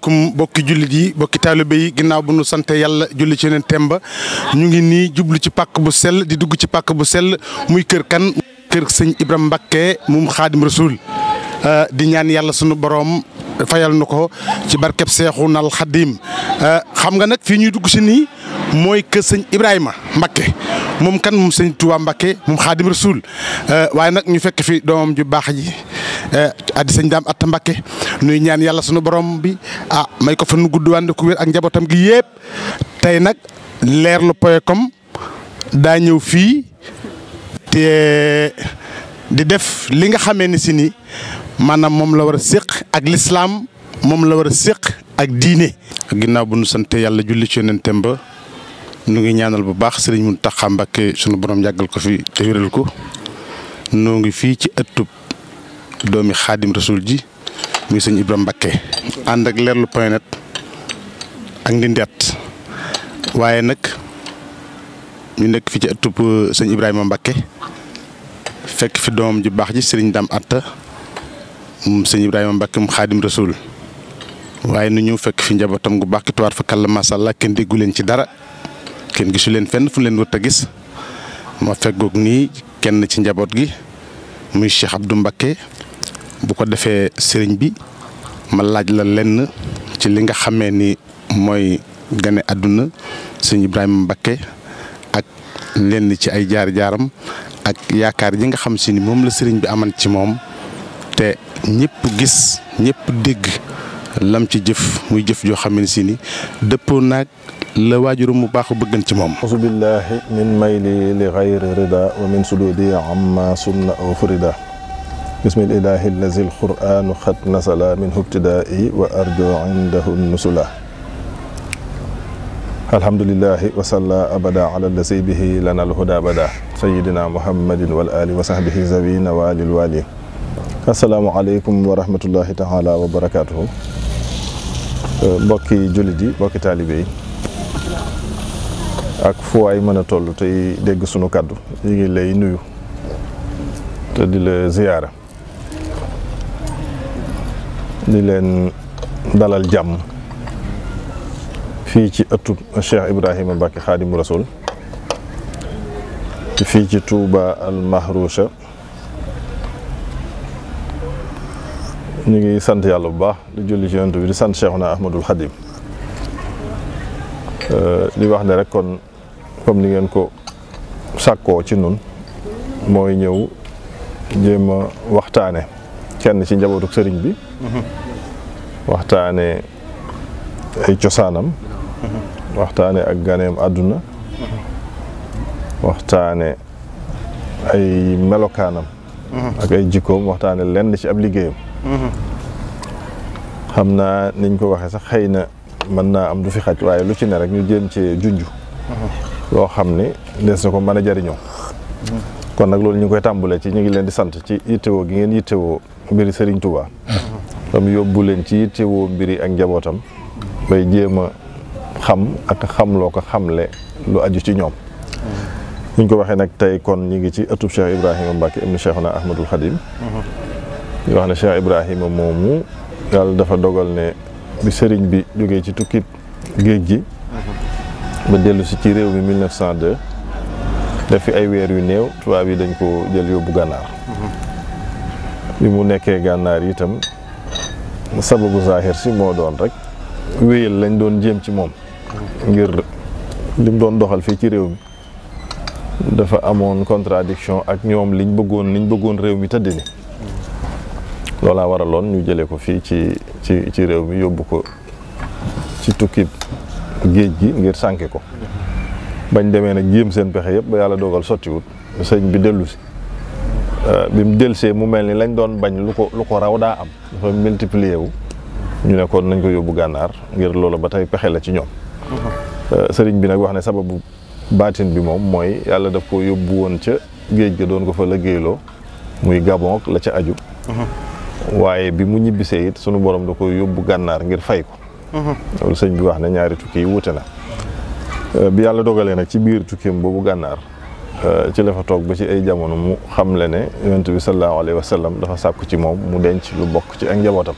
asalaamaaleykum bokki jullit yi bokki taalibe yi ginnaaw bu nu sante yàlla julli ci yeneen temba ñu ngi nii jublu ci pàkk bu sell di dugg ci pàkk bu sell muy kër kan kër sëñ Ibrahima Mbacké moom Xaadim Rasul di ñaan yàlla sunu borom fayal nu ko ci barkeb Seexuna al Xaadim xam nga nag fii ñuy dugg si nii mooy kër sëñ Ibrahima Mbacké moom kan moom sëñ Touba Mbacké moom Xaadim Rasul waaye nag ñu fekk fi doomam ju baax ji addi sëñ Daam Atta Mbacké nuy ñaan yàlla sunu borom bi may ko fa nu gudd wànd ku wér ak njabootam gi yëpp tey nag leerlu.com daa ñëw fii te di def li nga xamee ni si ni maanaam moom la war a séq ak lislaam moom la war a séq ak diine. ginnaaw bu nu sante yàlla julli ci yonentam ba nu ngi ñaanal bu baax Sëriñ Muntaxa Mbacké sunu borom yàggal ko fi te wéral ko noo ngi fii ci ëttub doomi Xaadim Rasul ji muy sëñ Ibrahima Mbacké ànd ak leerlu.net ak Ndindeet waaye nag ñu nekk fi ci ëttub sëñ Ibrahima Mbacké fekk fi doomam ju baax ji Sëriñ Daam Atta moom sëñ Ibrahima Mbacké mu Xaadim Rasul waaye nu ñëw fekk fi njabootam gu baax ki tuwaar fa kàlla macha allah kenn déggu leen ci dara kenn gisu leen fenn fu leen wër a gis ma feggoog nii kenn ci njaboot gi muy Cheikh Abdou Mbacké bu ko defee sëriñ bi ma laaj la lenn ci li nga xamee ni mooy gane àdduna sëñ Ibrahima Mbacké ak lenn ci ay jaar-jaaram ak yaakaar ji nga xam si ni moom la sëriñ bi aman ci moom te ñëpp gis ñëpp dégg lam ci jëf muy jëf joo xam ne si ni dëppoo naag la waajuram mu baaxu bëggan ci moom. auzu billahi min mayli li ghayri rida wa min sududi amma sunna aw furida bismillahi allazi alquranu xat nasala min hubtidai wa arjo indahu nusula alhamdulillahi wa salla abada ala allazi bihi lana alhuda bada sayidina muhammadin wal ali wa sahbihi zawina walil wali assalaamu aleykum wa rahmatullahi taala wa barakatuhu mbokki jullit yi mbokki taalibe yi ak fu waay mën a toll tey dégg sunu kàddu ñu ngi lay nuyu te di la ziyaara di leen dalal jàmm fii ci ëttub Cheikh Ibrahima Mbacké Xaadimu Rasul fii ci Touba al Mahroucha ñu ngi sant yàlla bu baax di julli ci yonent bi di sant Cheikhuna Ahmadul Xadim di wax ne rek kon comme ni ngeen ko sàkkoo ci nun mooy ñëw jéem a waxtaane kenn ci njabootu sëriñ bi waxtaane ay cosaanam waxtaane ak ganeem àdduna waxtaane ay melokaanam ak ay jikkoom waxtaane lenn ci ab liggéeyam xam naa niñ ko waxee sax xëy na mën naa am du fi xaj waaye lu ci ne rek ñu jéem ci junj loo xam ni des na ko mën a jariñoo kon nag loolu ñu ngi koy tàmbalee ci ñu ngi leen di sant ci yittewoo gi ngeen yittewoo mbiri Serigne Touba tam yóbbu leen ci yittewoo mbiri ak njabootam bay jéem a xam ak xamloo ko xamle lu aju ci ñoom ñu ko waxee nag tey kon ñu ngi ci ëttub Cheikh Ibrahima Mbacké ibn Cheikhuna Ahmadul Khadim ñu wax ne Cheikh Ibrahima moomu yàlla dafa dogal ne bi sëriñ bi jógee ci tukkib géej gi ba dellu si ci réew mi 1902 def fi ay weer yu néew tubaab yi dañ ko jël yóbbu gànnaar bi mu nekkee gànnaar itam sababu zahir si moo doon rek wéyal lañ doon jéem ci moom ngir lim doon doxal fii ci réew mi dafa amoon contradiction ak ñoom liñ bëggoon réew mi tëdd ni loolaa waraloon ñu jëlee ko fii ci réew mi yóbbu ko ci tukkib géej gi ngir sànke ko bañ demee nag jéem seen pexe yëpp ba yàlla dogal sottiwut sëñ bi dellu si bi mu delsee mu mel ni lañ doon bañ lu ko raw daa am dafa multiplier wu ñu ne kon nañ ko yóbbu gànnaar ngir loolu ba tey pexe la ci ñoom sëriñ bi nag wax ne sababu baatin bi moom mooy yàlla daf ko yóbbu woon ca géej ga doon ko fa liggéeyloo muy Gabon la ca aju waaye bi mu ñibbisee it sunu borom da ko yóbbu gànnaar ngir fay ko loolu sëñ bi wax ne ñaari tukki yi wuute na bi yàlla dogalee nag ci biir tukkeem boobu gànnaar ci la fa toog ba ci ay jamono mu xamle ne yonent bi sallallahu alayhi wa sallam dafa sàkku ci moom mu denc lu bokk ci ak njabootam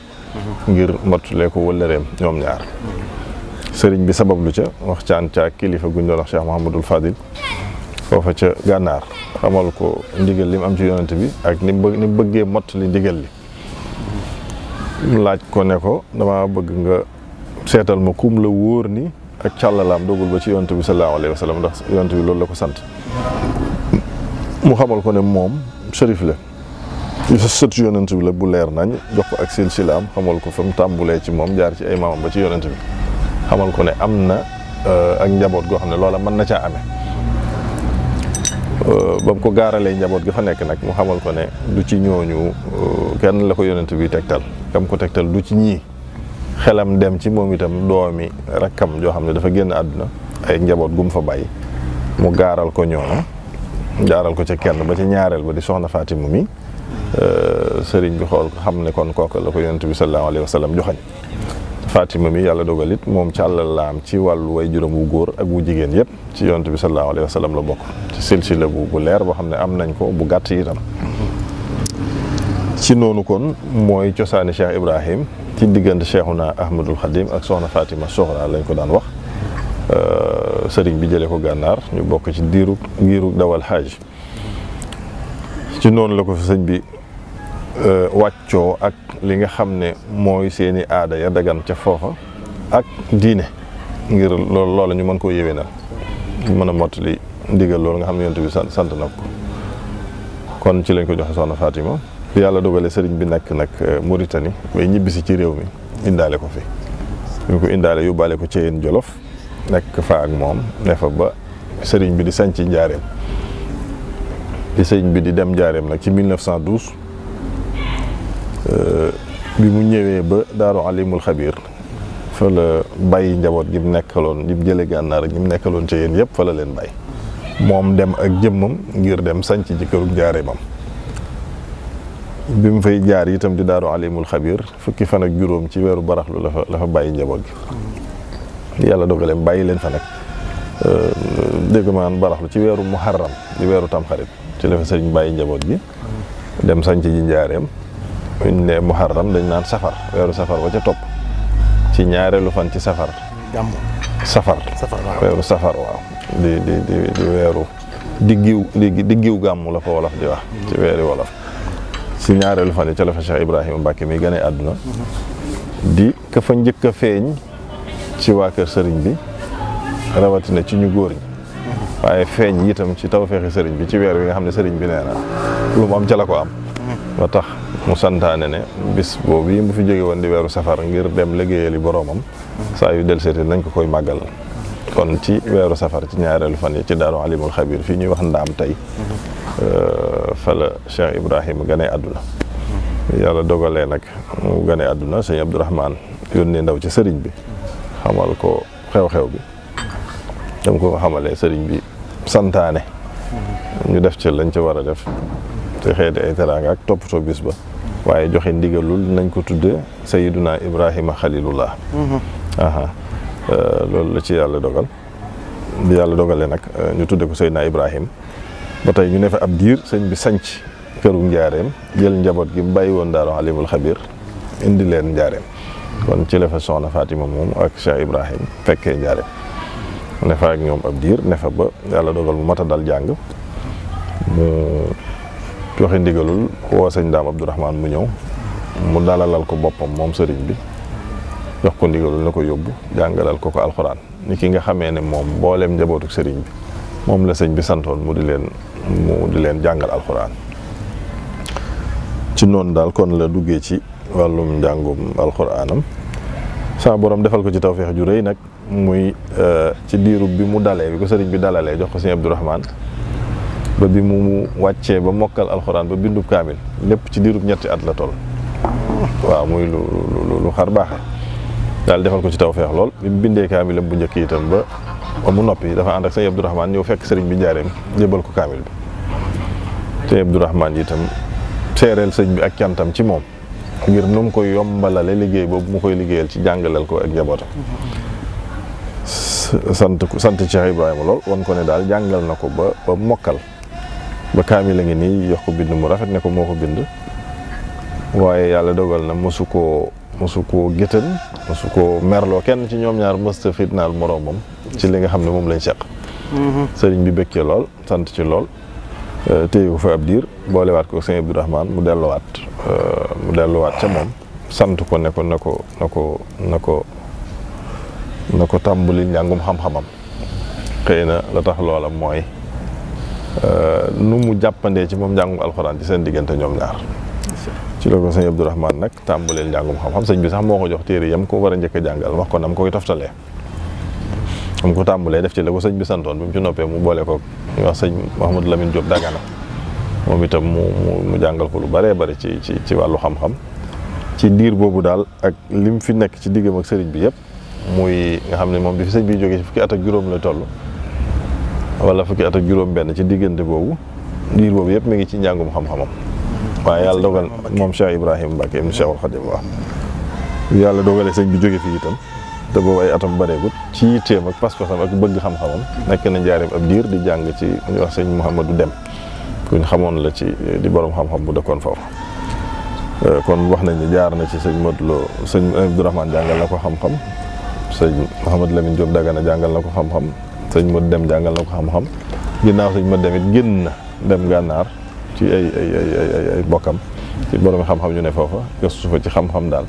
ngir mottalee ko wëllëreem ñoom ñaar. sëriñ bi sabablu ca waxtaan ca kilifa guñ doon wax Cheikh Mouhamadul Fadil foofa ca gànnaar xamal ko ndigal li mu am ci yonent bi ak ni mu bëggee mottali ndigal li. laaj ko ne ko dama bëgg nga seetal ma kum la wóor ni ak càllalaam dogul ba ci yonent bi sallallahu alayhi wa sallam ndax yonent bi loolu la ko sant. mu xamal ko ne moom sërif la li sa sët yonent bi la bu leer nañ jox ko ak silsilaam xamal ko fa mu tàmbulee ci moom jaar ci ay maamam ba ci yonent bi xamal ko ne am na ak njaboot goo xam ne loola mën na caa amee. ba mu ko gaaralee njaboot ga fa nekk nag mu xamal ko ne du ci ñooñu kenn la ko yonent bi tegtal kam ko tegtal du ci ñii xelam dem ci moom itam doomi rakkam joo xam ne dafa génn àdduna ay njaboot gum fa bàyyi mu gaaral ko ñooñu gaaral ko ca kenn ba ca ñaareel ba di soxna Fatima mi sëriñ bi xool ko xam ne kon kooku la ko yonent bi sallallahu alayhi wa sallam joxañ Fatima mi yàlla dogal it moom ci àllalaam ci wàllu way juróom wu góor ak wu jigéen yëpp ci yonent bi sallallahu alayhi wa sallam la bokk ci silsila bu leer boo xam ne am nañ ko bu gàtt itam. ci noonu kon mooy cosaani Cheikh Ibrahim ci diggante Cheikhuna Ahmadul Khadim ak soxna Fatima Soxra lañ ko daan wax. sëriñ bi jëlee ko gànnaar ñu bokk ci giiru dawal xaaj ci noonu la ko fi sëñ bi wàccoo ak li nga xam ne mooy seeni aada ya dagan ca foofa ak diine ngir loola ñu mën koo yéwénal ñu mën a mottali ndigal loolu nga xam ne yonent bi sant na ko kon ci lañ ko joxe soxna Fatima yàlla dogale sëriñ bi nekk nag Mauritanie bay ñibbisi ci réew mi indaale ko fi ñu ko indaale yóbbaale ko ci yéen Jolof nekk fa ak moom ne fa ba sëriñ bi di sañc njaareem di sëriñ bi di dem njaareem nag ci 1912 bi mu ñëwee ba Daaru Alimul Xabiir fa la bàyyi njaboot gi mu nekkaloon ñi mu jële gànnaar ak ñi mu nekkaloon ci yéen yëpp fa la leen bàyyi moom dem ak jëmmam ngir dem sañc ci këru njaareemam bi mu fay jaar itam di Daaru Alimul Xabiir fukki fan ak juróom ci weeru baraxlu la fa bàyyi njaboot gi yàlla dogaleem bàyyi leen fa nag dégg maan baraxlu ci weeru muharram di weeru tamxarit ci la fa sëriñ bàyyi njaboot gi dem sanc ji njaareem buñ ne muharram dañ naan safar weeru safar ba ca topp ci ñaareelu fan ci safar safar weeru safar waaw di weeru diggiw gàmmu la ko wolof di wax ci weeri wolof ci ñaareelu fan yi ca la fa Cheikh Ibrahima Mbacke mi gane àdduna di ka fa njëkk a feeñ ci waa kër sëriñ bi rawatina ci ñu góor ñi waaye feeñ itam ci tawfeexi sëriñ bi ci weer wi nga xam ne sëriñ bi nee na lu mu am ca la ko am ba tax mu santaane ne bis boobu yi mu fi jóge woon di weeru safar ngir dem liggéeyali boroomam saa yu del seeti nañ ko koy màggal kon ci weeru safar ci ñaareelu fan yi ci Daaru Alimul Xabiir fii ñuy wax ndaam tey fa la Cheikh Ibrahima gane àdduna yàlla dogalee nag mu gane àdduna sëñ Abdourahman yónnee ndaw ci sëriñ bi xamal ko xew-xew bi dam ko xamalee sëriñ bi santaane ñu def ci lañ ca war a def te xeeti ay teraanga ak toppatoo bis ba waaye joxe ndigalul nañ ko tudde Sayyiduna Ibrahima Xalilullah loolu la ci yàlla dogal bi yàlla dogalee nag ñu tudde ko Sayyiduna Ibrahim ba tey ñu ne fa ab diir sëñ bi sanc këru njaareem jël njaboot gi bàyyi woon Daaru Alimul Xabiir indi leen njaareem kon ci la fa soxna Fatima moom ak Cheikh Ibrahim fekkee njaareem ne fa ak ñoom ab diir ne fa ba yàlla dogal mu mat a dal jàng mu joxe ndigalul woo sëñ Daam Abdourahman mu ñëw mu dalalal ko boppam moom sëriñ bi jox ko ndigalul na ko yóbbu jàngalal ko alxuraan ni ki nga xamee ne moom mbooleem njabootuk sëriñ bi moom la sëñ bi santoon mu di leen jàngal alxuraan ci noonu daal kon la duggee ci wàllum njàngum alxuraanam sama borom defal ko ci tawfeex ju rëy nag muy ci diirub bi mu dalee bi ko sëriñ bi dalalee jox ko sëñ Abdourahman ba bi mu wàccee ba mokkal alxuraan ba bindub kaamil lépp ci diirub ñetti at la toll waaw muy lu xar baaxe daal defal ko ci tawfeex lool bi mu bindee kaamilam bu njëkk itam ba mu noppi dafa ànd ak sëñ Abdourahman ñëw fekk sëriñ bi njaareem jébal ko kaamil bi sëñ Abdourahman itam seereel sëñ bi ak cantam ci moom ngir nu mu koy yombalale liggéey boobu mu koy liggéeyal ci jàngaleel ko ak njabootam sant Cheikh Ibrahima lool wan ko ne daal jàngal na ko ba mokkal ba kaamil a ngi nii jox ko bind mu rafet ne ko moo ko bind waaye yàlla dogal na mosu koo mosu koo géttan mosu koo merloo kenn ci ñoom ñaar mësta fitnaal moroomam ci li nga xam ne moom lañ seq sëriñ bi bëggee lool sant ci lool téye ko fa ab diir boolewaat ko sëñ Abdourahmane mu delluwaat ca moom sant ko ne ko na ko tàmbali njàngum xam-xamam xëy na la tax loola mooy nu mu jàppandee ci moom njàngum alxuraan ci seen diggante ñoom ñaar ci la ko sëñ Abdourahmane nag tàmbaleel njàngum xam-xam sëñ bi sax moo ko jox téere yam ko war a njëkk a jàngal wax ko nam koy toftalee am ko tàmbalee def ci la ko sëñ bi santoon bi mu ci noppee mu boole ko ñu wax sëñ Mouhamadou Lamine Diop Dagana moom itam mu jàngal ko lu bëree bëri ci wàllu xam-xam ci diir boobu daal ak lim fi nekk ci diggam ak sëriñ bi yëpp muy nga xam ne moom bi fi sëñ bi jógee ci fukki at ak juróom la toll wala fukki at ak juróom benn ci diggante boobu diir boobu yëpp mi ngi ci njàngum xam-xamam waaye yàlla dogal moom Cheikh Ibrahima Mbacke ibn Cheikhul Khadim wax yàlla dogalee sëñ bi jóge fii itam te boobu ay atam bareegut ci yitteem ak pas-pasam ak bëgg xam-xamam nekk na njaareem ab diir di jàng ci ñu wax sëñ Mouhamadou Dem kuñ xamoon la ci di borom xam-xam bu dëkkoon foofu kon wax nañ ne jaar na ci sëñ Modou Lo sëñ Abdourahmane jàngal na ko xam-xam sëñ Mouhamadou Lamine Diop Dagana jàngal na ko xam-xam sëñ Modou Dem jàngal na ko xam-xam ginnaaw sëñ Modou Dem it génn na dem gànnaar ci ay bokkam ci borom xam-xam ñu ne foofa gëstu fa ci xam-xam daal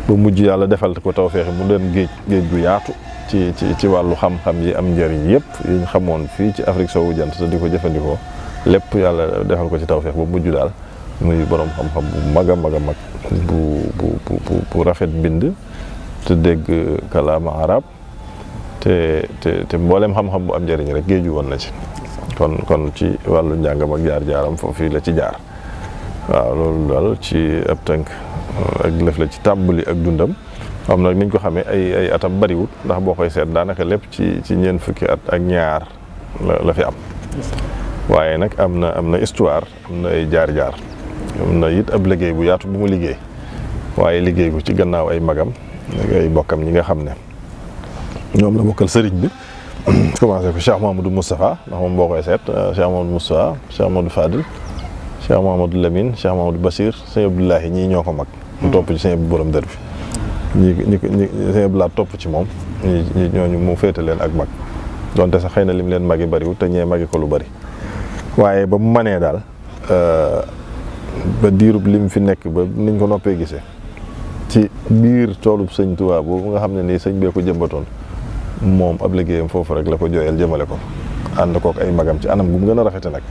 ba mujj yàlla defal ko tawfeex mu doon géej gu yaatu ci wàllu xam-xam yi am njëriñ yëpp yi ñu xamoon fii ci Afrique soowu jant te di ko jëfandikoo lépp yàlla defal ko ci tawfeex ba mujj daal muy borom xam-xam bu mag a mag a mag bu rafet bind te dégg kalaama arab te mboolem xam-xam bu am njëriñ rek géeju woon na ci kon ci wàllu njàngam ak jaar-jaaram foofu la ci jaar waaw loolu daal ci ab tënk ak lëf la ci tàmbali ak dundam xam nag niñ ko xamee ay atam bariwut ndax boo koy seet daanaka lépp ci ñeent fukki at ak ñaar la fi am waaye nag am na histoire am na ay jaar-jaar am na it ab liggéey bu yaatu bu mu liggéey waaye liggéey ko ci gannaaw ay magam ay bokkam ñi nga xam ne ñoom la bokkal sëriñ bi commencé ko Cheikh Mamadou Moustapha ndax moom boo koy seet Cheikh Mamadou Moustapha Cheikh Mamadou Fadil Cheikh Mamadou Lamine Cheikh Mamadou Bachir sëñ Abdoulahi ñii ñoo ko mag mu topp ci sëñ Abdou borom dër bi ñi sëñ Abdoulahi topp ci moom ñooñu mu féete leen ak mag donte sax xëy na lim leen magi bariwul te ñee magi ko lu bari waaye ba mu manee daal ba diirub lim fi nekk ba niñ ko noppee gisee ci biir toolub sëñ Tuubaa boobu nga xam ne nii sëñ bee ko jëmbatoon moom ab liggéeyam foofu rek la ko jooyal jëmale ko ànd kook ay magam ci anam bu mu gën a rafete nag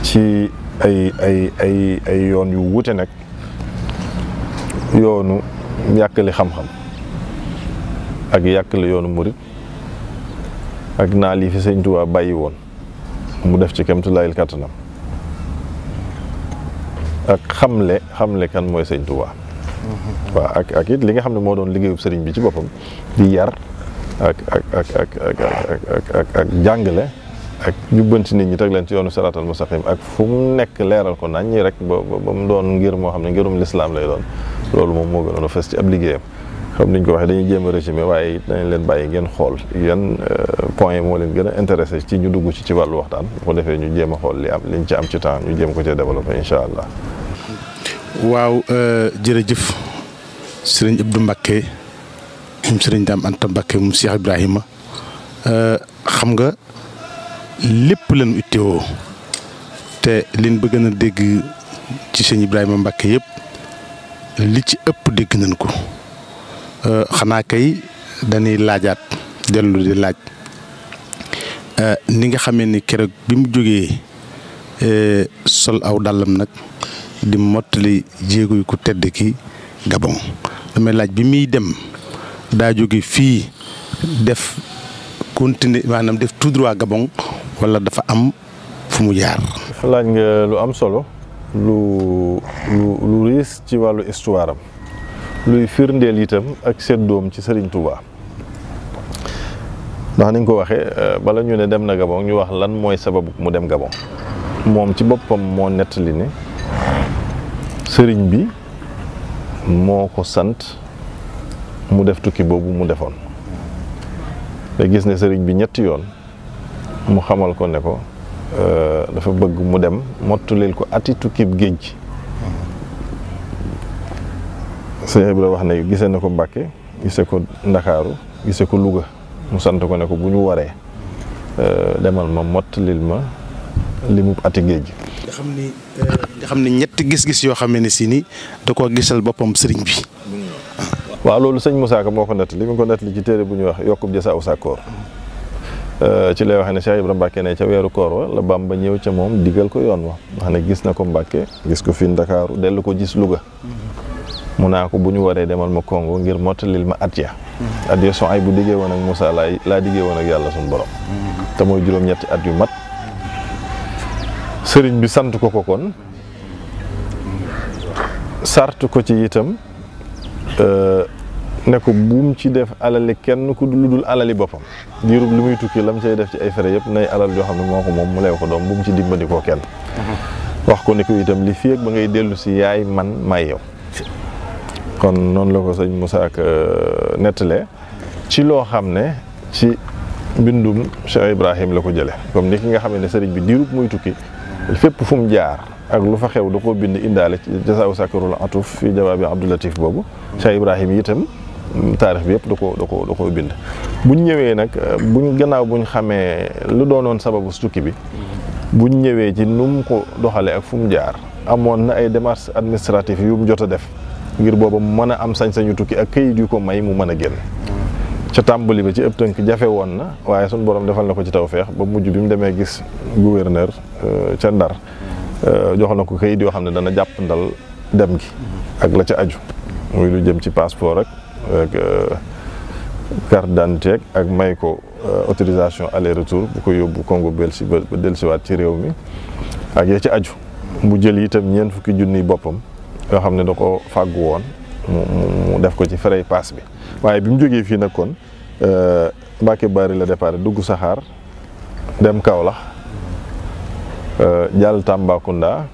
ci ay yoon yu wute nag yoonu yàkkali xam-xam ak yàkkali yoonu murit ak naa lii fi sëñ Tuubaa bàyyi woon mu def ci kemtulaayil kàttanam ak xamle kan mooy sëñ Tuubaa waaw ak it li nga xam ne moo doon liggéeyub sëriñ bi ci boppam di yar ak jàngale ak jubbanti nit ñi teg leen ci yoonu siraatal mustaqim ak fu mu nekk leeral ko nañ ñi rek ba mu doon ngir moo xam ne ngirum lislaam lay doon loolu moom moo gënoon a fës ci ab liggéeyam xam niñ ko waxee dañuy jéem a résumé waaye it dañ leen bàyyi ngeen xool yan point moo leen gën a intéressé ci ñu dugg ci wàllu waxtaan bu ko defee ñu jéem a xool liñ ci am ci temps ñu jéem ko cee développé incha allah. waaw jërëjëf sëriñ Abdou Mbacke moom sëriñ Dame Anta Mbacke moom Cheikh Ibrahima xam nga lépp leen ittewoo te liñ bëgg na dégg ci sëñ Ibrahima Mbacke yëpp li ci ëpp dégg nañ ko xanaa kay dañuy laajaat dellu di laaj ni nga xamee ni keroog bi mu jógee sol aw dàllam nag di mottali jéego yu ku tedd ki Gabon damay laaj bi muy dem daa jóge fii def continuer maanaam def tout droit Gabon wala dafa am fu mu jaar. laaj nga lu am solo lu riis ci wàllu histoire am luy firndeel itam ak seddoom ci Serigne Touba ndax ni nga ko waxee bala ñu ne dem na Gabon ñu wax lan mooy sababu mu dem Gabon moom ci boppam moo nettali ne sëriñ bi moo ko sant mu def tukki boobu mu defoon te gis ne sëriñ bi ñetti yoon mu xamal ko ne ko dafa bëgg mu dem mottuleel ko ati tukkib géej sëñ Ibra wax ne gisee na ko Mbàkke gisee ko Ndakaaru gisee ko Louga mu sant ko ne ko bu ñu waree demal ma mottalil ma li mu ati géej gi. nga xam ni ñetti gis-gis yoo xam ne si ni da koo gisal boppam sëriñ bi. waaw loolu sëñ Moussa Ka moo ko nettali mi ngi ko nettali ci téere bu ñuy wax yokkub jasaaw sàkkoor ci lay waxee ne Cheikh Ibra Mbàkke ne ca weeru koor wa la Bamba ñëw ca moom digal ko yoon wa wax ne gis na ko Mbàkke gis ko fi Ndakaaru dellu ko gis Louga mu naa ko bu ñu waree demal ma Congo ngir mottalil ma at ya son ay bu diggee woon ak Moussa laa diggee woon ak yàlla suñu borom te mooy juróom-ñetti at yu mat sëriñ bi sant ko kon sart ko ci itam ne ko buum ci def alali kenn ku lu dul alali boppam diirub li muy tukki lam cay def ci ay fere yëpp nay alal yoo xam ne moo ko moom mu leew ko doom buum ci dimbandikoo kenn wax ko ne ko itam li fi ak ba ngay dellu si yaay man may yow kon noonu la ko sëñ Moussa Ka nettalee ci loo xam ne ci mbindum Cheikh Ibrahim la ko jële comme ni ki nga xam ne sëriñ bi diirub muy tukki fépp fu mu jaar ak lu fa xew da koo bind indaale ci jasaaw sakarul atuf fi jawaabi Abdou Latif boobu Cheikh Ibrahim yi itam taarix bi yëpp da koo bind buñ ñëwee nag gannaaw buñ xamee lu doonoon sababu tukki bi buñ ñëwee ci nu mu ko doxale ak fu mu jaar amoon na ay démarches administratives yu mu jot a def ngir booba mu mën a am sañ-sañu tukki ak këyit yu ko may mu mën a génn ca tàmbali ba ci ëpp tënk jafe woon na waaye suñu borom defal na ko ci tawfeex ba mujj bi mu demee gis gouverneur ca Ndar joxal na ko këyit yoo xam ne dana jàpp ndal dem gi ak la ca aju muy lu jëm ci passeport ak carte d'identité ak may ko autorisation aller retour bu ko yóbbu Congo Belsi ba dellusiwaat ci réew mi ak ya ci aju mu jël itam 4 fukki junniy boppam yoo xam ne da ko fàggu woon mu def ko ci frais pass bi waaye bi mu jógee fii nag kon Mbacke Bari la départ dugg saxaar dem Kaolack jàll Tambacounda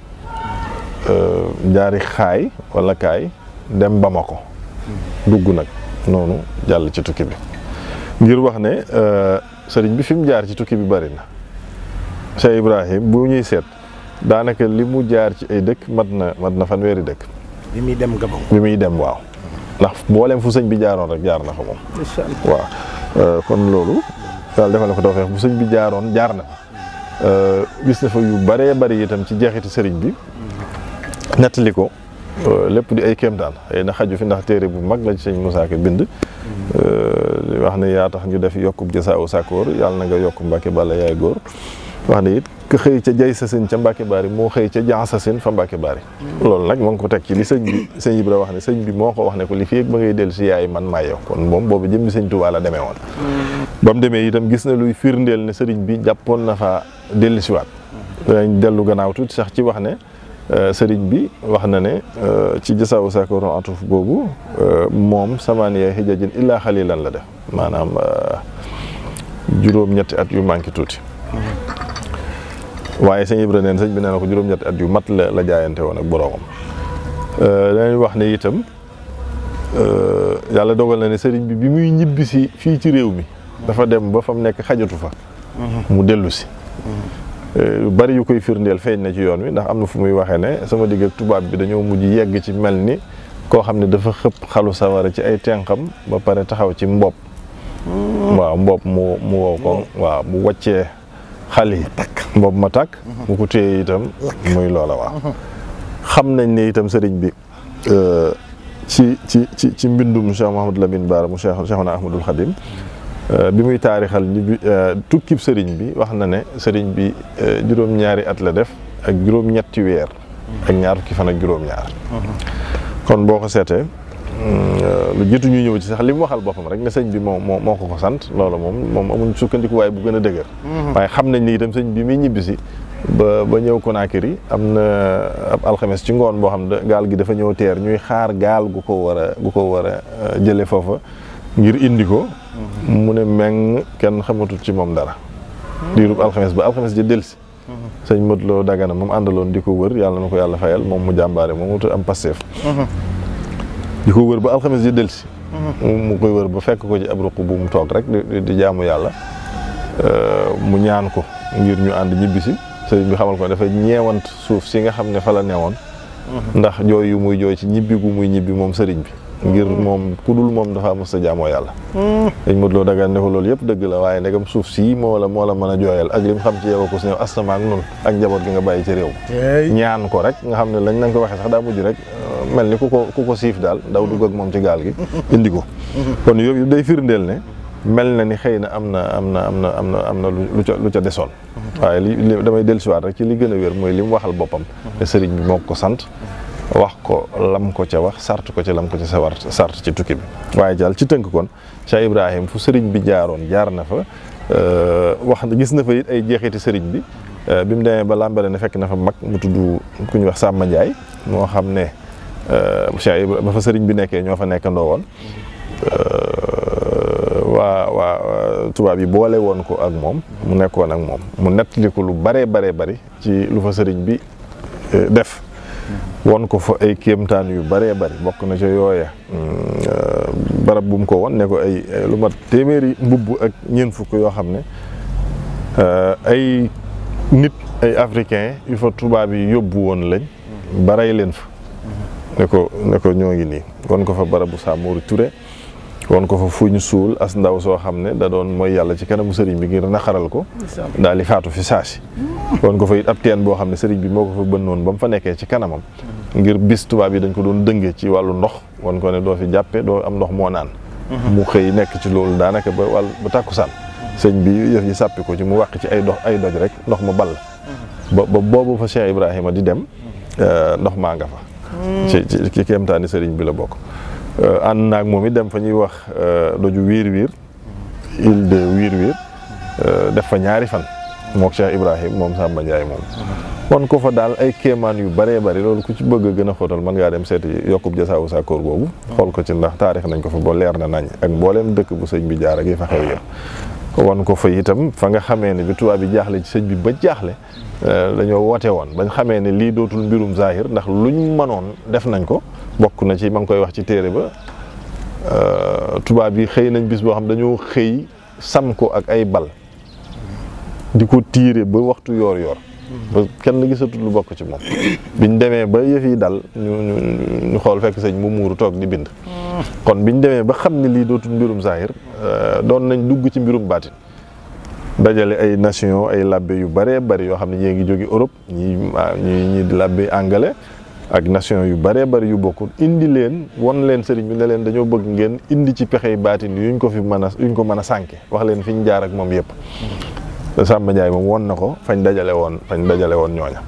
jaari xaay wala kaay dem Bamako dugg nag noonu jàll ci tukki bi ngir wax ne sëriñ bi fi mu jaar ci tukki bi bari na Cheikh Ibrahim bu ñuy seet daanaka li mu jaar ci ay dëkk mat na fanweeri dëkk. bi muy dem Gabon. bi muy dem waaw ndax mboolem fu sëñ bi jaaroon rek jaar na fa moom. incha allah waaw kon loolu yàlla defal na ko tawfeex bu sëñ bi jaaroon jaar na fa gis na fa yu baree bari itam ci jeexiti sëriñ bi nettali ko lépp di ay kéemtaan xëy na xaju fi ndax téere bu mag la ci sëñ Moussa Ka bind. li wax ne yaa tax ñu def yokkub jasaawu sàkkoor yàlla na nga yokk Mbàkke Balla yaay góor. wax ne it ka xëy ca jay sasin ca Mbàkke Bari moo xëy ca jan sasin fa Mbàkke Bari loolu nag moo ngi ko teg ci li sëñ Ibra wax ne sëñ bi moo ko wax ne ko li fi ak ba ngay dellu si yaay man maa yow kon moom boobu jëmmi sëñ Tuubaa la demee woon ba mu demee itam gis na luy firndeel ne sëriñ bi jàppoon na fa dellu siwaat dañ dellu gannaaw tuuti sax ci wax ne sëriñ bi wax na ne ci jasaawu sakoron atuf boobu moom samaniya hijajin illaa xalilan la def maanaam juróom-ñetti at yu manqué tuuti waaye sëñ Ibra neen sëñ bi nee na ko juróom-ñetti at yu mat la jaayante woon ak boroomam dañuy wax ne itam yàlla dogal na ne sëriñ bi muy ñibbi si fii ci réew mi dafa dem ba fa mu nekk xajatu fa mu dellu si bari yu koy firndeel feeñ na ci yoon wi ndax am na fu muy waxee ne sama digg ak tubaab bi dañoo mujj yegg ci mel ni koo xam ne dafa xëpp xalu sawara ci ay tenxam ba pare taxaw ci mbopp waaw mbopp mu wow ko waaw mu waccee xal yi mbopp ma tàkk mu ko téye itam muy loola waaw xam nañ ne itam sëriñ bi ci mbindum Cheikh Mouhamadou Lamine Bara mu Cheikhuna Ahmadul Khadim bi muy taarixal tukkib sëriñ bi wax na ne sëriñ bi juróom-ñaari at la def ak juróom-ñetti weer ak ñaar fukki fan ak juróom-ñaar kon boo ko seetee lu jiitu ñuy ñëw ci sax li mu waxal boppam rek ne sëñ bi moo ko sant loolu moom amuñ sukkandikuwaay bu gën a dëgër waaye xam nañ ni itam sëñ bi muy ñibbisi ba ñëw Conakry am na ab alxames ci ngoon boo xam ne gaal gi dafa ñëw teer ñuy xaar gaal gu ko war a jële foofa ngir indi ko mu ne meng kenn xamatul ci moom dara diirub alxames ba alxames ji delsi sëñ Modou Lo Dagana moom àndaloon di ko wër yàlla na ko yàlla fayal moom mu jàmbaare moom mu am Pastef di ko wër ba alxames ji delsi mu koy wër ba fekk ko ci ab ruq bu mu toog rek di jaamu yàlla mu ñaan ko ngir ñu ànd ñibbisi sëriñ bi xamal ko dafa ñeewant suuf si nga xam ne fa la newoon ndax jooy yu muy jooy ci ñibbi gu muy ñibbi moom sëriñ bi ngir moom ku dul moom dafa mos a jaamoo yàlla. dañ Modou Lo Dagana ne ko loolu yëpp dëgg la waaye ndegam suuf sii moo la mën a jooyal ak lim xam ci yow ko su ñëw asama ak noonu ak njaboot gi nga bàyyi ci réew ñaan ko rek nga xam ne lañ ko waxee sax daa mujj rek mel ni ku ko siif daal daw dugg ak moom ci gaal gi indi ko kon yooyu day firndeel ne mel na ni xëy na am na lu ca desoon waaye li damay dellusiwaat rek ci li gën a wér mooy li mu waxal boppam te sëriñ bi moo ko sant wax ko lam ko ca wax sart ko ca lam ko ca sart ci tukki bi waaye daal ci tënk kon Cheikh Ibrahim fu sëriñ bi jaaroon jaar na fa wax gis na fa it ay jeexiti sëriñ bi bi mu demee ba Lambaréné ne fekk na fa mag mu tudd ku ñuy wax Samba Ndiaye moo xam ne Cheikh Ibrahim ba fa sëriñ bi nekkee ñoo fa nekkandoo woon waa tubaab yi boole woon ko ak moom mu nekkoon ak moom mu nettali ko lu bari ci lu fa sëriñ bi def won ko fa ay kéemtaan yu bëree bëri bokk na ca yooya barab bu mu ko won ne ko ay lu mat téeméeri mbubb ak ñeent fukk yoo xam ne ay nit ay africain yu fa tubaab yi yóbbu woon lañ baray leen fa ne ko ñoo ngi nii won ko fa barabu Samori Touré won ko fa fu ñu suul as ndaw soo xam ne da doon mooy yàlla ci kanamu sëriñ bi ngir naxaral ko daal di faatu fi saasi won ko fa it ab teen boo xam ne sëriñ bi moo ko fa bënnoon ba mu fa nekkee ci kanamam ngir bis tubaab yi dañ ko doon dënge ci wàllu ndox won ko ne doo fi jàppe doo am ndox moo naan mu xëy nekk ci loolu daanaka ba tàkkusaan sëñ bi yëf yi sàppi ko ci mu wàq ci ay doj rek ndox mu ball ba boobu fa Cheikh Ibrahima di dem ndox maa nga fa ci kéemtaani sëriñ bi la bokk ànd naag moom it dem fa ñuy wax doju wiir île de wiir def fa ñaari fan mook Cheikh Ibrahim moom Samba Ndiaye moom kon ko fa daal ay kéemaan yu bëree bëri loolu ku ci bëgg a gën a xóotal mën ngaa dem seeti yokkub jasaawu Sakkoor googu xool ko ci ndax taarix nañ ko fa ba leer na nañ ak mbooleem dëkk bu sëñ bi jaar ak yi fa xew yëpp wan ko fa itam fa nga xamee ne bi tubaab bi jaaxle ci sëñ bi ba jaaxle dañoo woote woon bañ xamee ne lii dootul mbirum zahir ndax luñ mënoon def nañ ko bokk na ci ma ngi koy wax ci téere ba tubaab yi xëy nañ bis boo xam dañoo xëy sam ko ak ay bal di ko tiire ba waxtu yoor ba kenn gisatul lu bokk ci moom biñ demee ba yëf yi dal ñu xool fekk sëñ mu muuru toog di bind kon biñ demee ba xam ne lii dootul mbirum zahir doon nañ dugg ci mbirum baatin dajale ay nation ay labbe yu bëree bëri yoo xam ne ñii ngi jóge Europe ñii di labbe anglais ak nation yu bëree bëri yu bokkul indi leen won leen sëriñ bi ne leen dañoo bëgg ngeen indi ci pexey baatin yuñ ko mën a sànke wax leen fi ñu jaar ak moom yëpp Samba Ndiaye moom won na ko fañ dajale woon ñooña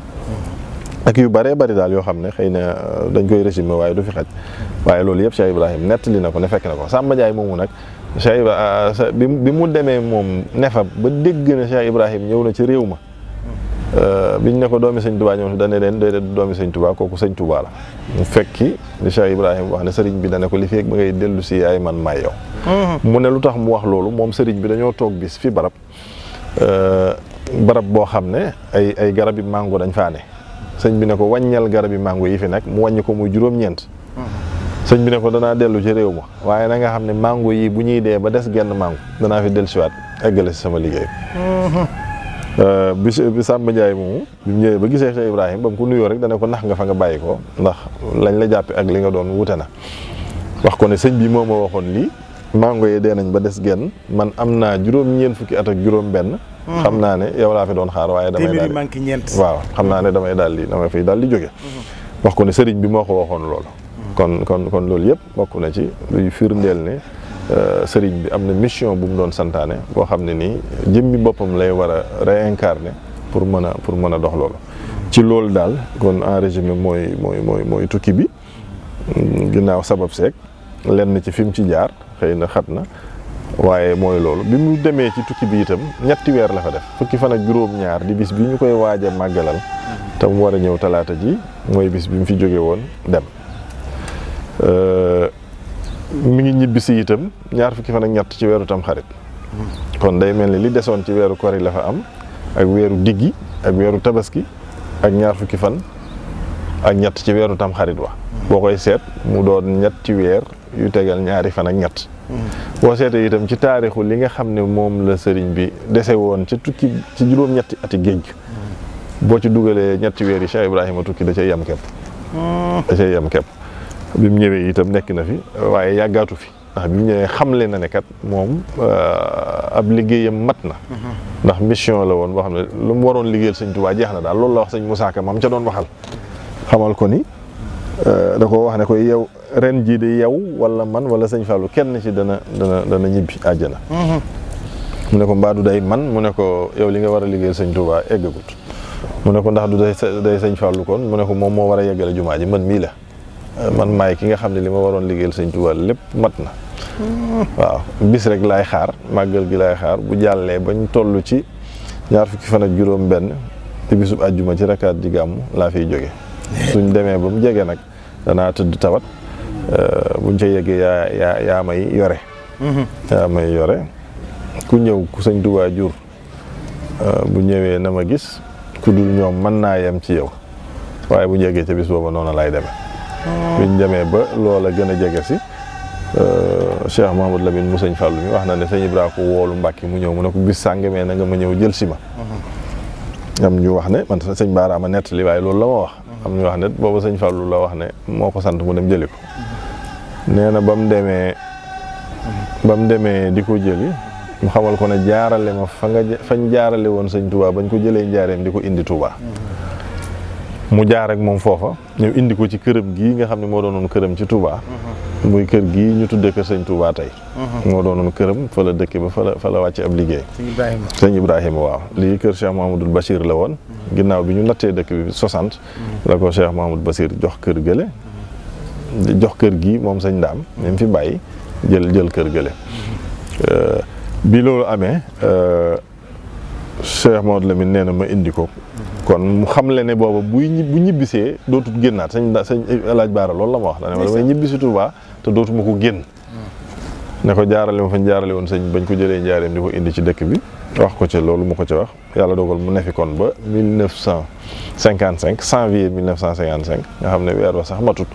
ak yu bëree bëri daal yoo xam ne xëy na dañ koy résumé waaye du fi xaj waaye loolu yëpp Cheikh Ibrahim nettali na ko ne fekk na ko Samba Ndiaye moomu nag bi mu demee moom ne fa ba dégg na Cheikh Ibrahim ñëw na ci réew ma biñ ne ko doomi sëñ Touba ñëw dane leen doy doomi sëñ Touba kooku sëñ Touba la mu fekki li Cheikh Ibrahim wax ne sëriñ bi dane ko li feeg ba ngay dellu si ay man maay yow mu ne lu tax mu wax loolu moom sëriñ bi dañoo toog bis fi barab boo xam ne ay garabi mango dañ faa ne sëñ bi ne ko wàññal garabi mango yi fi nekk mu wàññi ko muy juróom-ñeent sëñ bi ne ko danaa dellu ci réew ma waaye na nga xam ne mango yi bu ñuy dee ba des genn mango danaa fi dellusiwaat eggale si sama liggéey bi Samba Ndiaye moomu bi mu ñëwee ba gisee Cheikh Ibrahim ba mu ko nuyoo rek dana ko nax nga fa nga bàyyi ko ndax lañ la jàppe ak li nga doon wute na wax ko ne sëñ bi moo ma waxoon lii mango yi dee nañ ba des genn man am naa juróom-ñeent fukki at ak juróom-benn xam naa ne yow laa fi doon xaar waaye damay daal waaw xam naa ne damay fiy daal di jóge wax ko ne sëriñ bi moo ko waxoon loolu kon loolu yëpp bokk na ci luy firndeel ne sëriñ bi am na mission bu mu doon santaane boo xam ne nii jëmmi boppam lay war a réincarner pour mën a dox loolu ci loolu daal kon en résumé mooy tukki bi ginnaaw sabab seek lenn ci fi mu ci jaar xëy na xat na waaye mooy loolu bi mu demee ci tukki bi itam ñetti weer la fa def fukki fan ak juróom-ñaar di bis bi ñu koy waaj a màggalal te mu war a ñëw talaata ji mooy bis bi mu fi jóge woon dem mi ngi ñibbisi itam ñaar fukki fan ak ñett ci weeru tam xarit kon day mel ni li desoon ci weeru kori la fa am ak weeru diggi ak weeru tabaski ak ñaar fukki fan ak ñett ci weeru tam xarit wa boo koy seet mu doon ñetti weer yu tegal ñaari fan ak ñett boo seetee itam ci taarixu li nga xam ne moom la sëriñ bi dese woon ci tukki ci juróom-ñetti ati géej boo ci dugalee ñetti weer yi Cheikh Ibrahima tukki da cay yem képp bi mu ñëwee itam nekk na fi waaye yàggaatu fi ndax bi mu ñëwee xamle na ne kat moom ab liggéeyam mat na. ndax mission la woon boo xam ne lu mu waroon liggéeyal sëñ Tuubaa jeex na daal loolu la wax sëñ Moussa Ka mam ca doon waxal. xamal ko ni da ko wax ne ko yow ren jii de yow wala man wala sëñ Fallou kenn ci dana ñibbi àjjana. mu ne ko mbaa du day man mu ne ko yow li nga war a liggéeyal sëñ Tuubaa eggagut. mu ne ko ndax du day sëñ Fallou kon mu ne ko moom moo war a yeggale jumaa ji man mii la. man maay ki nga xam ne li ma waroon liggéeyal sëñ Tuubaa lépp mat na. waaw bis rek laay xaar màggal gi laay xaar bu jàllee bañ toll ci ñaar fukki fan ak juróom benn te bisub àjjuma ci rakaat ji gàmm laa fiy jóge suñ demee ba mu jege nag danaa tëdd tawat buñ ca yeggee yaa may yore. yaa may yore ku ñëw ku sëñ Tuubaa jur bu ñëwee na ma gis ku dul ñoom mën naa yem ci yow waaye bu jegee ca bis booba noonu lay demee. biñ demee ba loola gën a jege si Cheikh Mouhamadou Lamine mu sëñ Fallou mi wax na ne sëñ Ibra ko woolu Mbàkke mu ñëw mu ne ko bis sàngamee na nga ma ñëw jël si ma. am ñu wax ne man sëñ Baara ma nettali waaye loolu la ma wax. am ñu wax ne booba sëñ Fallou la wax ne moo ko sant mu dem jëli ko. nee na ba mu demee di ko jëli mu xamal ko ne jaarale ma fañ jaarale woon sëñ Touba bañ ko jëlee njaareem di ko indi Touba. mu jaar ak moom foofa ñëw indi ko ci këram gii nga xam ne moo doonoon këram ci Touba. muy kër gii ñu tuddee kër sëñ Touba tey. moo doonoon këram fa la dëkk ba fa la wàcce ab liggéey. sëñ Ibrahima waaw lii kër Cheikh Mouhamadoul Bachir la woon. ginnaaw bi ñu nattee dëkk bi 60. la ko Cheikh Mouhamadoul Bachir jox kër gële. jox kër gii moom sëñ Ndaam même fi bàyyi jël kër gële. bi loolu amee Cheikh Mouhamadoul Lamine nee na ma indi ko. kon mu xam le ne booba bu ñibbisee dootut génnaat sëñ El Hadj Baara loolu la ma wax da ne ma damay ñibbisi Touba te dootuma ko génn. ne ko jaarale ma fañ jaarale woon sëñ bañ ko jëlee njaareem di ko indi ci dëkk bi wax ko ci loolu mu ko ci wax yàlla dogal mu nefi kon ba 1955 janvier 1955 nga xam ne weer wa sax matut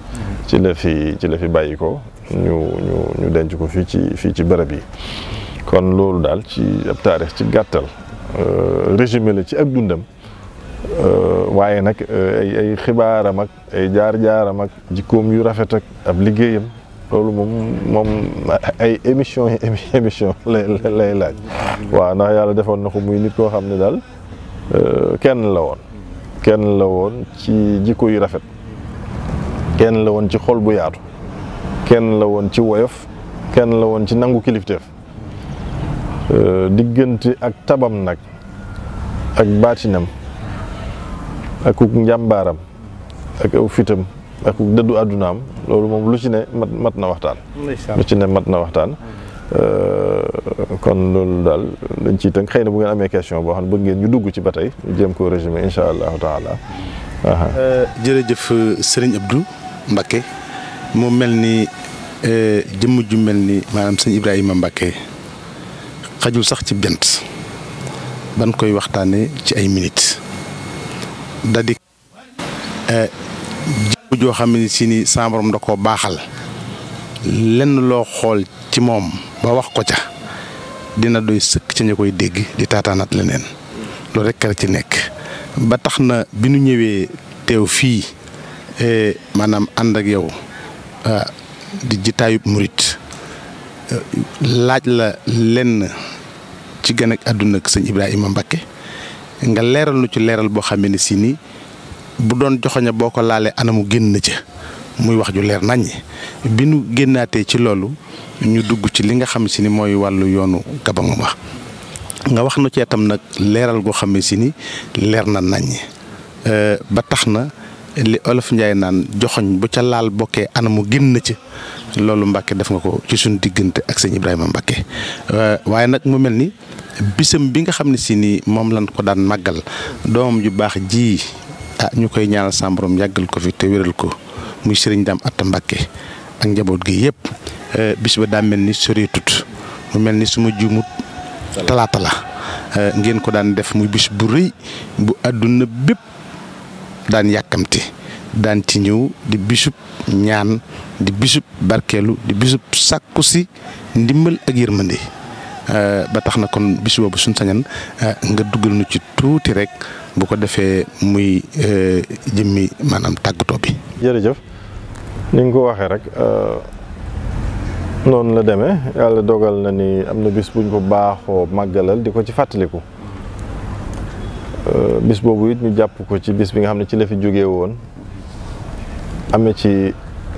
ci la fi bàyyi ko ñu denc ko fii ci bërëb yi. kon loolu daal ci ab taarix ci gàttal résumé la ci ak dundam. waaye nag ay xibaaram ak ay jaar-jaaram ak jikkoom yu rafet ak ab liggéeyam loolu moom ay émission lay laaj. waaw ndax yàlla defoon na ko muy nit koo xam ne daal kenn la woon ci jikko yu rafet kenn la woon ci xol bu yaatu kenn la woon ci woyof kenn la woon ci nangu kilifteef diggante ak tabam nag ak baatinam ak njàmbaaram ak aw fitam ak dëddu àddunaam loolu moom lu ci ne mat na waxtaan. kon loolu daal dañ ciy tënk xëy na bu ngeen amee question boo xam ne bëgg ngeen ñu dugg ci ba tey ñu jéem koo résumé incha allahu taala. jërëjëf Serigne Abdou Mbacké mu mel ni jëmm ju mel ni maanaam sëñ Ibrahima Mbacké xajul sax ci bent ban koy waxtaanee ci ay minutes. da di jëmm joo xam ne si ni sa borom da koo baaxal lenn loo xool ci moom ba wax ko ca dina doy sëkk ca ña koy dégg di taataanat leneen loolu rek ci nekk ba tax na bi nu ñëwee teew fii maanaam ànd ak yow di jitaayub murit laaj la lenn ci gën ak àdduna ak sëñ Ibrahima Mbacké nga leeral nu ci leeral boo xam ne si ni bu doon joxoña boo ko laalee anamu génn ca muy wax ju leer naññi bi nu génnaatee ci loolu ñu dugg ci li nga xam si ni mooy wàllu yoonu Gabon wax nga wax nu ci itam nag leeral goo xam ne si ni leer na naññi ba tax na li Olof Njaay naan joxoñ bu ca laal bokkee anamu génn ca loolu Mbacké def nga ko ci suñu diggante ak sëñ Ibrahima Mbacké waaye nag mu mel ni bisam bi nga xam ne si ni moom lañ ko daan màggal doomam ju baax ji ñu koy ñaanal sa borom yàggal ko fi te wéral ko muy Serigne Dame Atta Mbacké ak njaboot gi yëpp bis ba daa mel ni soreetut mu mel ni suma juumut talaata la ngeen ko daan def muy bis bu rëy bu àdduna bépp daan yàkkamti daan ci ñëw di bisub ñaan di bisub barkeelu di bisub sàkku si ndimbal ak yërmande ba tax na kon bis boobu suñ sañan nga duggal nu ci tuuti rek bu ko defee muy jëmmi maanaam tàggatoo bi. jërëjëf ni nga ko waxee rek noonu la demee yàlla dogal na ni am na bis buñ ko baaxoo màggalal di ko ci fàttaliku bis boobu it ñu jàpp ko ci bis bi nga xam ne ci la fi jógee woon amee ci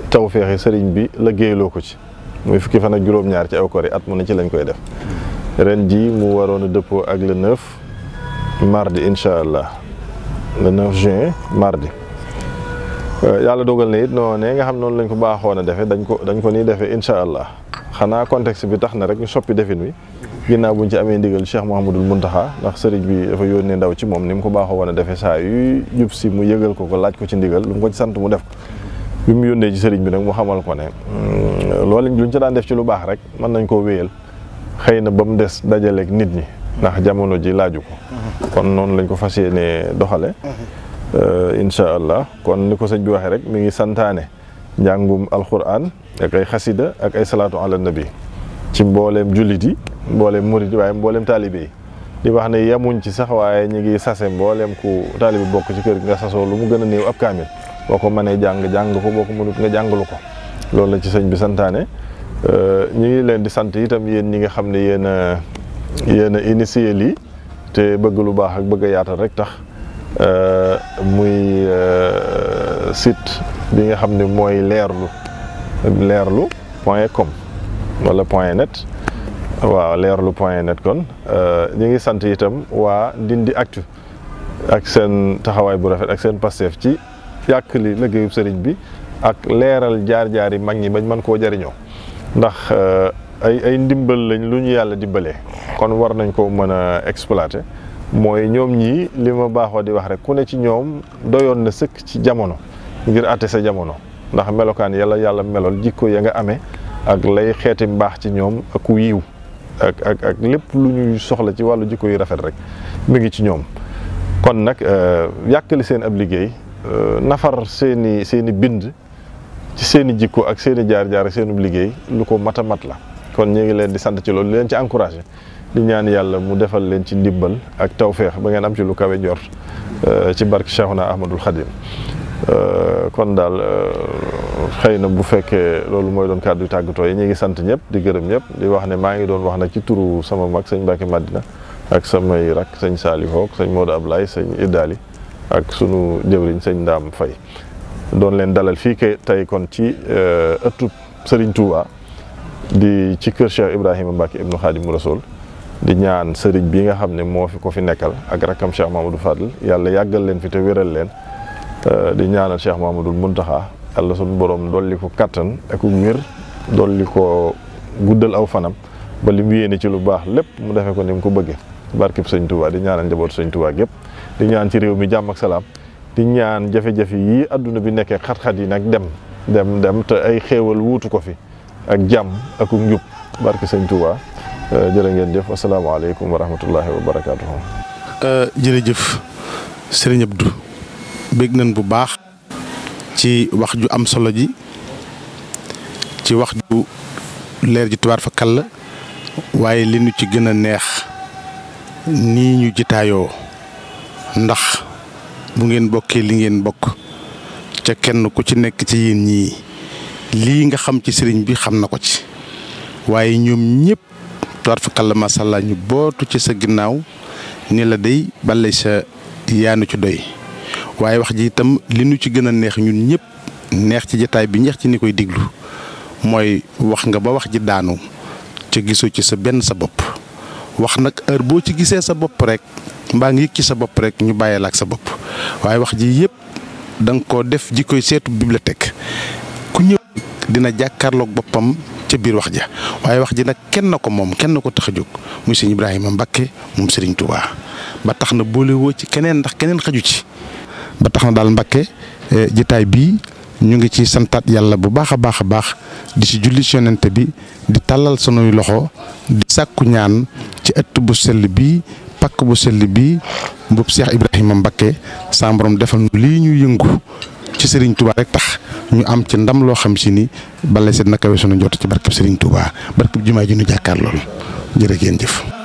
tawféexi sëriñ bi liggéeyloo ko ci muy fukki fan ak juróom-ñaar ci aw koor yi at mu ne ci lañ koy def ren ji mu waroon a dëppoo ak le 9 mardi incha allah le 9 juin mardi yàlla dogal na it noonu nga xam noonu lañ ko baaxoon a defee dañ ko nii defee incha allah xanaa contexte bi tax na rek ñu soppi defin wi ginnaaw buñ ci amee ndigal Cheikh Mouhamadul Mountakha ndax sëriñ bi dafa yónnee ndaw ci moom ni mu ko baaxoo woon a defee saa yu jub si mu yëgal ko laaj ko ci ndigal lu mu ko ci sant mu def ko bi mu yónnee ci sëriñ bi nag mu xamal ko ne loolu luñ ci daan def ci lu baax rek mën nañ koo wéyal xëy na ba mu des dajaleeg nit ñi ndax jamono ji laaju ko kon noonu lañ ko fas yéenee doxale incha allah kon ni ko sëñ bi waxee rek mi ngi santaane njàngum alquran ak ay xasida ak ay salaatu ala nabi ci mbooleem jullit yi mbooleem murit yi waaye mbooleem taalibe yi di wax ne yemuñ ci sax waaye ñu ngi sase mbooleem ku taalibe bokk ci kër gi nga sasoo lu mu gën a néew ab kaamil boo ko mënee jàng ko boo ko mënut nga jàngalu ko loolu la ci sëñ bi santaane ñu ngi leen di sant itam yéen ñi nga xam ne yéen a initié lii te bëgg lu baax ak bëgg a yaatal rek tax muy site bi nga xam ne mooy leerlu point com wala point net waaw leerlu point net kon ñu ngi sant itam waa Ndindy Actu ak seen taxawaay bu rafet ak seen Pastef ci yàq li liggéeyub sëriñ bi ak leeral jaar-jaari mag ñi bañ mën koo jariñoo ndax ay ndimbal lañ lu ñu yàlla dimbalee kon war nañ ko mën a exploiter mooy ñoom ñii li ma baaxoo di wax rek ku ne ci ñoom doyoon na sëkk ci jamono ngir àtte sa jamono ndax melokaan yàlla melol jikko ya nga amee ak lay xeeti mbaax ci ñoom ak yiw ak lépp lu ñuy soxla ci wàllu jikko yu rafet rek mi ngi ci ñoom kon nag yàkkali seen ab liggéey nafar seeni bind ci seeni jikko ak seeni jaar-jaar ak seenub liggéey lu ko mat a mat la kon ñu ngi leen di sant ci loolu leen ci encouragé di ñaan yàlla mu defal leen ci ndimbal ak tawféex ba ngeen am ci lu kawe njort ci barke Cheikhuna Ahmadul Khadim kon daal xëy na bu fekkee loolu mooy doon kàddu tàggatoo yi ñu ngi sant ñëpp di gërëm ñëpp di wax ne maa ngi doon wax nag ci turu sama mag sëñ Mbacke Madina ak samay rak sëñ Saliou ak sëñ Modou Ablaye sëñ Idali ak sunu jëwriñ sëñ Ndam Faye doon leen dalal fii tey kon ci ëttub Serigne Touba di ci kër Cheikh Ibrahima Mbacke ibnu Khadim Rasoul di ñaan sëriñ bi nga xam ne moo fi ko fi nekkal ak rakam Cheikh Mamadou Fadl yàlla yàggal leen fi te wéral leen di ñaanal Cheikh Mamadou Mountakha yàlla sunu borom dolli ko kattan ak wér dolli ko guddal aw fanam ba li mu yéene ci lu baax lépp mu defee ko ni mu ko bëggee barkeb sëñ Touba di ñaanal njabootu sëñ Touba gépp di ñaan ci réew mi jàmm ak salaam di ñaan jafe-jafe yi adduna bi nekkee xat-xat yi nag dem te ay xéewal wuutu ko fi ak jàmm ak njub barke sëñ Touba jërë ngeen jëf asalaamaaleykum wa rahmatullahi wa barakaatuhu. jërëjëf Serigne Abdou bég nañ bu baax ci wax ju am solo ji ci wax ju leer ji tubaar fa kàll waaye li ñu ci gën a neex nii ñu jitaayoo ndax bu ngeen bokkee li ngeen bokk ca kenn ku ci nekk ci yéen ñii lii nga xam ci sëriñ bi xam na ko ci waaye ñoom ñëpp tubaar fa kàll macha allah ñu bootu ci sa ginnaaw ni la day bale sa yaanu ci doy waaye wax ji itam li nu ci gën a neex ñun ñëpp neex ci jataay bi neex ci ni koy diglu mooy wax nga ba wax ji daanu ca gisoo ci sa benn sa bopp wax nag heure boo ci gisee sa bopp rek mbaa nga yëg ci sa bopp rek ñu bàyyee la ak sa bopp waaye wax ji yëpp da nga koo def ji koy seetu bibliothèque ku ñëw dina jàkkaarloog boppam ca biir wax ja waaye wax ji nag kenn ko moom kenn ko tax a jóg muy sëñ Ibrahima Mbacke moom Serigne Touba ba tax na boole woo ci keneen ndax keneen xaju ci. ba tax na daal Mbacke jitaay bii ñu ngi ci santaat yàlla bu baax a baax di ci julli ci yonent bi di tàllal sunuy loxo di sàkku ñaan ci ëtt bu sell bii pakk bu sell bii mbub Cheikh Ibrahima Mbacke sa borom defal nu lii ñu yëngu ci Serigne Touba rek tax ñu am ci ndam loo xam si ni bala seet na kawe sunu njort ci barkeb Serigne Touba barkeb jumaa ji ñu jàkkaar lool jërë ngeen jëf.